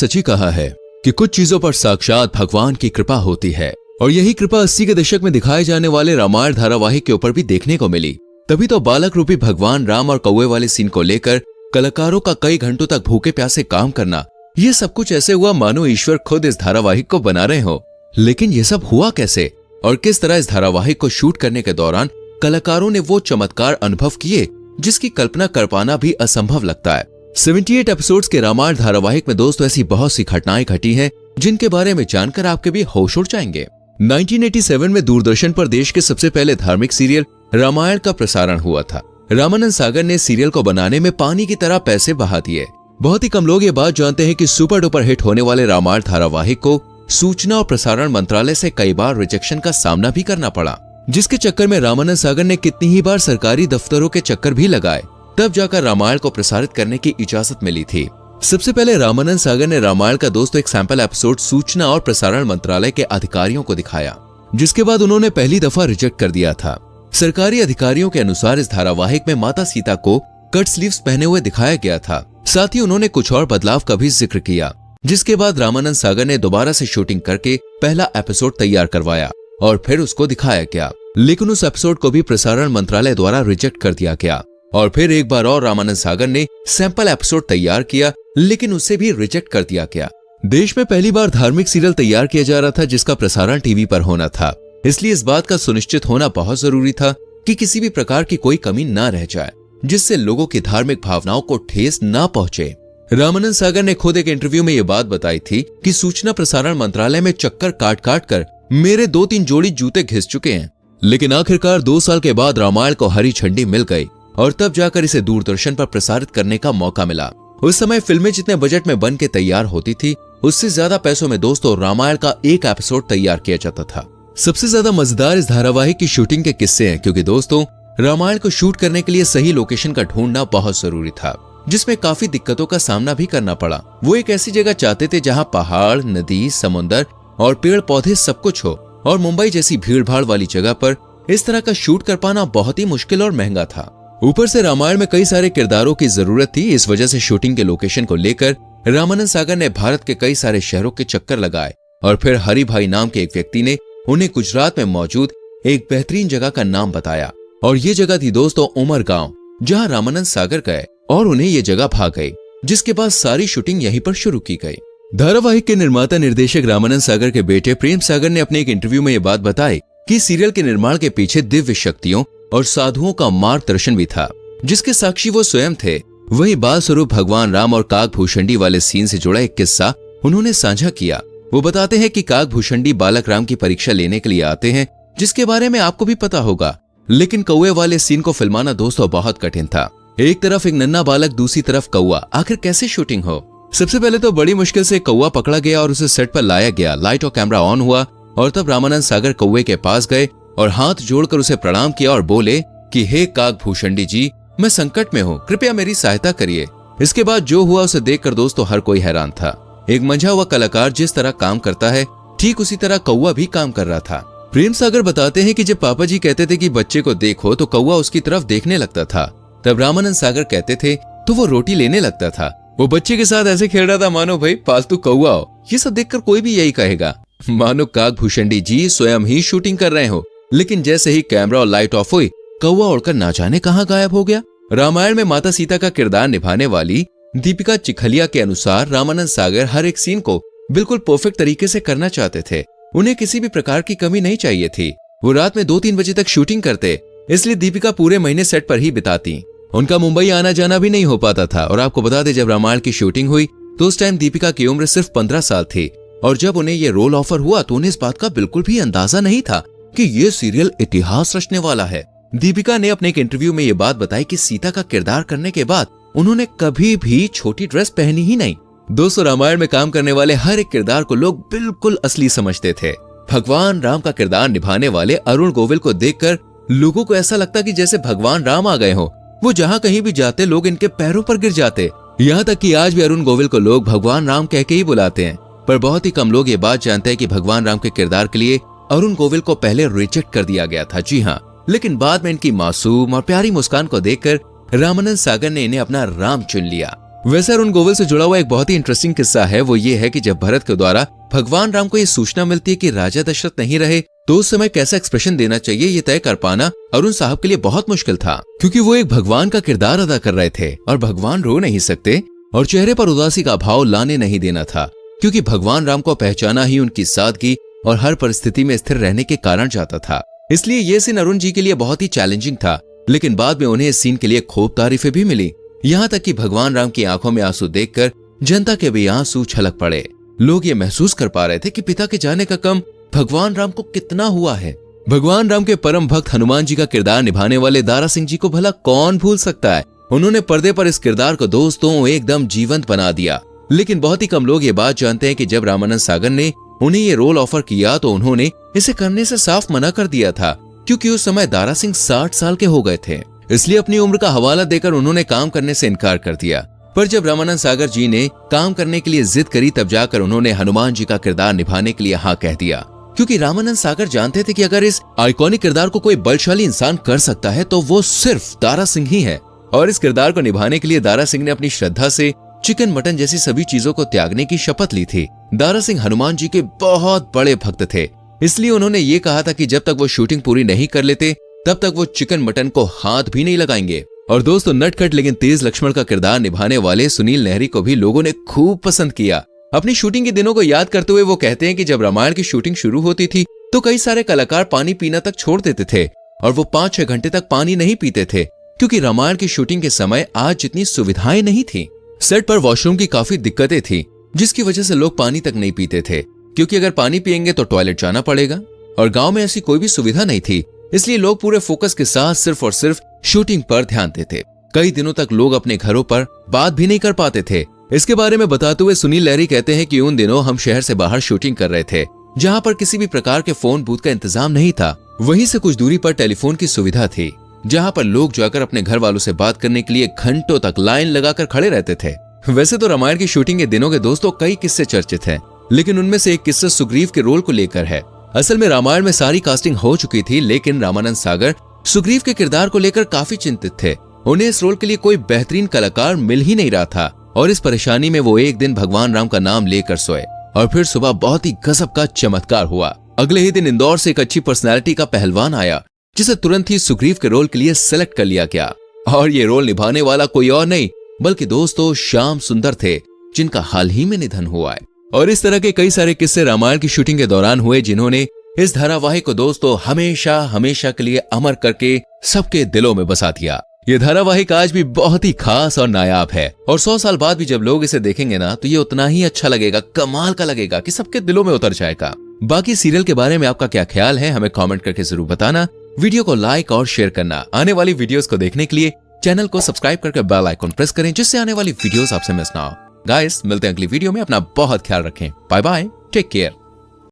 सच ही कहा है कि कुछ चीजों पर साक्षात भगवान की कृपा होती है, और यही कृपा 80 के दशक में दिखाए जाने वाले रामायण धारावाहिक के ऊपर भी देखने को मिली। तभी तो बालक रूपी भगवान राम और कौवे वाले सीन को लेकर कलाकारों का कई घंटों तक भूखे प्यासे काम करना, ये सब कुछ ऐसे हुआ मानो ईश्वर खुद इस धारावाहिक को बना रहे हो। लेकिन ये सब हुआ कैसे और किस तरह इस धारावाहिक को शूट करने के दौरान कलाकारों ने वो चमत्कार अनुभव किए जिसकी कल्पना कर पाना भी असंभव लगता है। 78 एपिसोड्स के रामायण धारावाहिक में दोस्तों ऐसी बहुत सी घटनाएं घटी हैं जिनके बारे में जानकर आपके भी होश उड़ जाएंगे। 1987 में दूरदर्शन पर देश के सबसे पहले धार्मिक सीरियल रामायण का प्रसारण हुआ था। रामानंद सागर ने सीरियल को बनाने में पानी की तरह पैसे बहा दिए। बहुत ही कम लोग ये बात जानते हैं कि सुपर डुपर हिट होने वाले रामायण धारावाहिक को सूचना और प्रसारण मंत्रालय से कई बार रिजेक्शन का सामना भी करना पड़ा, जिसके चक्कर में रामानंद सागर ने कितनी ही बार सरकारी दफ्तरों के चक्कर भी लगाए, तब जाकर रामायण को प्रसारित करने की इजाजत मिली थी। सबसे पहले रामानंद सागर ने रामायण का दोस्तों एक सैंपल एपिसोड सूचना और प्रसारण मंत्रालय के अधिकारियों को दिखाया, जिसके बाद उन्होंने पहली दफा रिजेक्ट कर दिया था। सरकारी अधिकारियों के अनुसार इस धारावाहिक में माता सीता को कट स्लीव्स पहने हुए दिखाया गया था। साथ ही उन्होंने कुछ और बदलाव का भी जिक्र किया, जिसके बाद रामानंद सागर ने दोबारा से शूटिंग करके पहला एपिसोड तैयार करवाया और फिर उसको दिखाया गया। लेकिन उस एपिसोड को भी प्रसारण मंत्रालय द्वारा रिजेक्ट कर दिया गया और फिर एक बार और रामानंद सागर ने सैंपल एपिसोड तैयार किया, लेकिन उसे भी रिजेक्ट कर दिया गया। देश में पहली बार धार्मिक सीरियल तैयार किया जा रहा था जिसका प्रसारण टीवी पर होना था, इसलिए इस बात का सुनिश्चित होना बहुत जरूरी था कि किसी भी प्रकार की कोई कमी न रह जाए जिससे लोगों की धार्मिक भावनाओं को ठेस न पहुंचे। रामानंद सागर ने खुद एक इंटरव्यू में ये बात बताई थी कि सूचना प्रसारण मंत्रालय में चक्कर काट काट कर मेरे 2-3 जोड़ी जूते घिस चुके हैं, लेकिन आखिरकार 2 साल के बाद रामायण को हरी झंडी मिल गई और तब जाकर इसे दूरदर्शन पर प्रसारित करने का मौका मिला। उस समय फिल्में जितने बजट में बन के तैयार होती थी, उससे ज्यादा पैसों में दोस्तों रामायण का एक एपिसोड तैयार किया जाता था। सबसे ज्यादा मजेदार इस धारावाहिक की शूटिंग के किस्से हैं, क्योंकि दोस्तों रामायण को शूट करने के लिए सही लोकेशन का ढूंढना बहुत जरूरी था, जिसमें काफी दिक्कतों का सामना भी करना पड़ा। वो एक ऐसी जगह चाहते थे जहां पहाड़, नदी, समुद्र और पेड़ पौधे सब कुछ हो, और मुंबई जैसी भीड़ भाड़ वाली जगह पर इस तरह का शूट कर पाना बहुत ही मुश्किल और महंगा था। ऊपर से रामायण में कई सारे किरदारों की जरूरत थी। इस वजह से शूटिंग के लोकेशन को लेकर रामानंद सागर ने भारत के कई सारे शहरों के चक्कर लगाए और फिर हरि भाई नाम के एक व्यक्ति ने उन्हें गुजरात में मौजूद एक बेहतरीन जगह का नाम बताया, और ये जगह थी दोस्तों उमरगांव, जहां रामानंद सागर गए और उन्हें ये जगह भा गई, जिसके बाद सारी शूटिंग यहीं पर शुरू की गई। धारावाहिक के निर्माता निर्देशक रामानंद सागर के बेटे प्रेम सागर ने अपने एक इंटरव्यू में ये बात बताई कि सीरियल के निर्माण के पीछे दिव्य शक्तियों और साधुओं का मार्गदर्शन भी था, जिसके साक्षी वो स्वयं थे। वही बाल स्वरूप भगवान राम और काकभूषणी वाले सीन से जुड़ा एक किस्सा उन्होंने साझा किया। वो बताते हैं कि काकभूषणी बालक राम की परीक्षा लेने के लिए आते हैं, जिसके बारे में आपको भी पता होगा, लेकिन कौवे वाले सीन को फिल्माना दोस्तों बहुत कठिन था। एक तरफ एक नन्हा बालक, दूसरी तरफ कौवा, आखिर कैसे शूटिंग हो? सबसे पहले तो बड़ी मुश्किल से कौवा पकड़ा गया और उसे सेट पर लाया गया। लाइट और कैमरा ऑन हुआ और तब रामानंद सागर कौवे के पास गए और हाथ जोड़कर उसे प्रणाम किया और बोले कि हे काकभूषणी जी, मैं संकट में हूँ, कृपया मेरी सहायता करिए। इसके बाद जो हुआ उसे देखकर दोस्तों हर कोई हैरान था। एक मंझा हुआ कलाकार जिस तरह काम करता है, ठीक उसी तरह कौवा भी काम कर रहा था। प्रेम सागर बताते हैं कि जब पापा जी कहते थे कि बच्चे को देखो तो कौवा उसकी तरफ देखने लगता था, तब रामानंद सागर कहते थे तो वो रोटी लेने लगता था। वो बच्चे के साथ ऐसे खेल रहा था मानो भाई पालतू कौवा हो। ये सब देखकर कोई भी यही कहेगा, मानो काकभूषणी जी स्वयं ही शूटिंग कर रहे हो। लेकिन जैसे ही कैमरा और लाइट ऑफ हुई, कौवा उड़कर ना जाने कहां गायब हो गया। रामायण में माता सीता का किरदार निभाने वाली दीपिका चिखलिया के अनुसार रामानंद सागर हर एक सीन को बिल्कुल परफेक्ट तरीके से करना चाहते थे। उन्हें किसी भी प्रकार की कमी नहीं चाहिए थी। वो रात में 2-3 बजे तक शूटिंग करते, इसलिए दीपिका पूरे महीने सेट पर ही बिताती। उनका मुंबई आना जाना भी नहीं हो पाता था। और आपको बता दें, जब रामायण की शूटिंग हुई तो उस टाइम दीपिका की उम्र सिर्फ 15 साल थी, और जब उन्हें ये रोल ऑफर हुआ तो उन्हें इस बात का बिल्कुल भी अंदाजा नहीं था कि ये सीरियल इतिहास रचने वाला है। दीपिका ने अपने एक इंटरव्यू में ये बात बताई कि सीता का किरदार करने के बाद उन्होंने कभी भी छोटी ड्रेस पहनी ही नहीं। दोस्तों रामायण में काम करने वाले हर एक किरदार को लोग बिल्कुल असली समझते थे। भगवान राम का किरदार निभाने वाले अरुण गोविल को देखकर लोगों को ऐसा लगता कि जैसे भगवान राम आ गए हो। वो जहाँ कहीं भी जाते लोग इनके पैरों पर गिर जाते। यहाँ तक कि आज भी अरुण गोविल को लोग भगवान राम कह के ही बुलाते हैं। पर बहुत ही कम लोग ये बात जानते हैं कि भगवान राम के किरदार के लिए अरुण गोविल को पहले रिजेक्ट कर दिया गया था। जी हाँ, लेकिन बाद में इनकी मासूम और प्यारी मुस्कान को देखकर रामानंद सागर ने इन्हें अपना राम चुन लिया। वैसे अरुण गोविल से जुड़ा हुआ एक बहुत ही इंटरेस्टिंग किस्सा है, वो ये है कि जब भरत के द्वारा भगवान राम को ये सूचना मिलती है कि राजा दशरथ नहीं रहे, तो उस समय कैसा एक्सप्रेशन देना चाहिए ये तय कर पाना अरुण साहब के लिए बहुत मुश्किल था, क्योंकि वो एक भगवान का किरदार अदा कर रहे थे और भगवान रो नहीं सकते और चेहरे पर उदासी का भाव लाने नहीं देना था, क्योंकि भगवान राम को पहचाना ही उनकी सादगी और हर परिस्थिति में स्थिर रहने के कारण जाता था। इसलिए ये सीन अरुण जी के लिए बहुत ही चैलेंजिंग था, लेकिन बाद में उन्हें इस सीन के लिए खूब तारीफें भी मिली। यहाँ तक कि भगवान राम की आंखों में आंसू देखकर जनता के भी आंसू छलक पड़े। लोग ये महसूस कर पा रहे थे कि पिता के जाने का गम भगवान राम को कितना हुआ है। भगवान राम के परम भक्त हनुमान जी का किरदार निभाने वाले दारा सिंह जी को भला कौन भूल सकता है। उन्होंने पर्दे पर इस किरदार को दोस्तों एकदम जीवंत बना दिया। लेकिन बहुत ही कम लोग ये बात जानते हैं कि जब रामानंद सागर ने उन्हें ये रोल ऑफर किया तो उन्होंने इसे करने से साफ मना कर दिया था, क्योंकि उस समय दारा सिंह 60 साल के हो गए थे। इसलिए अपनी उम्र का हवाला देकर उन्होंने काम करने से इनकार कर दिया। पर जब रामानंद सागर जी ने काम करने के लिए जिद करी, तब जाकर उन्होंने हनुमान जी का किरदार निभाने के लिए हाँ कह दिया, क्योंकि रामानंद सागर जानते थे कि अगर इस आइकॉनिक किरदार को कोई बलशाली इंसान कर सकता है तो वो सिर्फ दारा सिंह ही है। और इस किरदार को निभाने के लिए दारा सिंह ने अपनी श्रद्धा से चिकन मटन जैसी सभी चीजों को त्यागने की शपथ ली थी। दारा सिंह हनुमान जी के बहुत बड़े भक्त थे, इसलिए उन्होंने ये कहा था कि जब तक वो शूटिंग पूरी नहीं कर लेते तब तक वो चिकन मटन को हाथ भी नहीं लगाएंगे। और दोस्तों, नटखट लेकिन तेज लक्ष्मण का किरदार निभाने वाले सुनील नेहरी को भी लोगों ने खूब पसंद किया। अपनी शूटिंग के दिनों को याद करते हुए वो कहते हैं कि जब रामायण की शूटिंग शुरू होती थी तो कई सारे कलाकार पानी पीना तक छोड़ देते थे और वो 5-6 घंटे तक पानी नहीं पीते थे, क्योंकि रामायण की शूटिंग के समय आज जितनी सुविधाएं नहीं थी। सेट पर वॉशरूम की काफी दिक्कतें थी, जिसकी वजह से लोग पानी तक नहीं पीते थे, क्योंकि अगर पानी पिएंगे तो टॉयलेट जाना पड़ेगा और गांव में ऐसी कोई भी सुविधा नहीं थी। इसलिए लोग पूरे फोकस के साथ सिर्फ और सिर्फ शूटिंग पर ध्यान देते। कई दिनों तक लोग अपने घरों पर बात भी नहीं कर पाते थे। इसके बारे में बताते हुए सुनील लहरी कहते हैं कि उन दिनों हम शहर से बाहर शूटिंग कर रहे थे, जहां पर किसी भी प्रकार के फोन बूथ का इंतजाम नहीं था। वहीं से कुछ दूरी पर टेलीफोन की सुविधा थी, जहां पर लोग जाकर अपने घर वालों से बात करने के लिए घंटों तक लाइन लगाकर खड़े रहते थे। वैसे तो रामायण की शूटिंग के दिनों के दोस्तों कई किस्से चर्चित हैं, लेकिन उनमें से एक किस्सा सुग्रीव के रोल को लेकर है। असल में रामायण में सारी कास्टिंग हो चुकी थी, लेकिन रामानंद सागर सुग्रीव के किरदार को लेकर काफी चिंतित थे। उन्हें इस रोल के लिए कोई बेहतरीन कलाकार मिल ही नहीं रहा था और इस परेशानी में वो एक दिन भगवान राम का नाम लेकर सोए और फिर सुबह बहुत ही गजब का चमत्कार हुआ। अगले ही दिन इंदौर से एक अच्छी पर्सनैलिटी का पहलवान आया, जिसे तुरंत ही सुग्रीव के रोल के लिए सेलेक्ट कर लिया गया। और ये रोल निभाने वाला कोई और नहीं बल्कि दोस्तों श्याम सुंदर थे, जिनका हाल ही में निधन हुआ है। और इस तरह के कई सारे किस्से रामायण की शूटिंग के दौरान हुए, जिन्होंने इस धारावाहिक को दोस्तों हमेशा हमेशा के लिए अमर करके सबके दिलों में बसा दिया। ये धारावाहिक आज भी बहुत ही खास और नायाब है और 100 साल बाद भी जब लोग इसे देखेंगे ना तो ये उतना ही अच्छा लगेगा, कमाल का लगेगा कि सबके दिलों में उतर जाएगा। बाकी सीरियल के बारे में आपका क्या ख्याल है, हमें कमेंट करके जरूर बताना। वीडियो को लाइक और शेयर करना। आने वाली वीडियोस को देखने के लिए चैनल को सब्सक्राइब करके बेल आइकन प्रेस करें, जिससे आने वाली वीडियोस आपसे मिस ना हो। गाइस, मिलते हैं अगली वीडियो में। अपना बहुत ख्याल रखें। Bye bye, take care.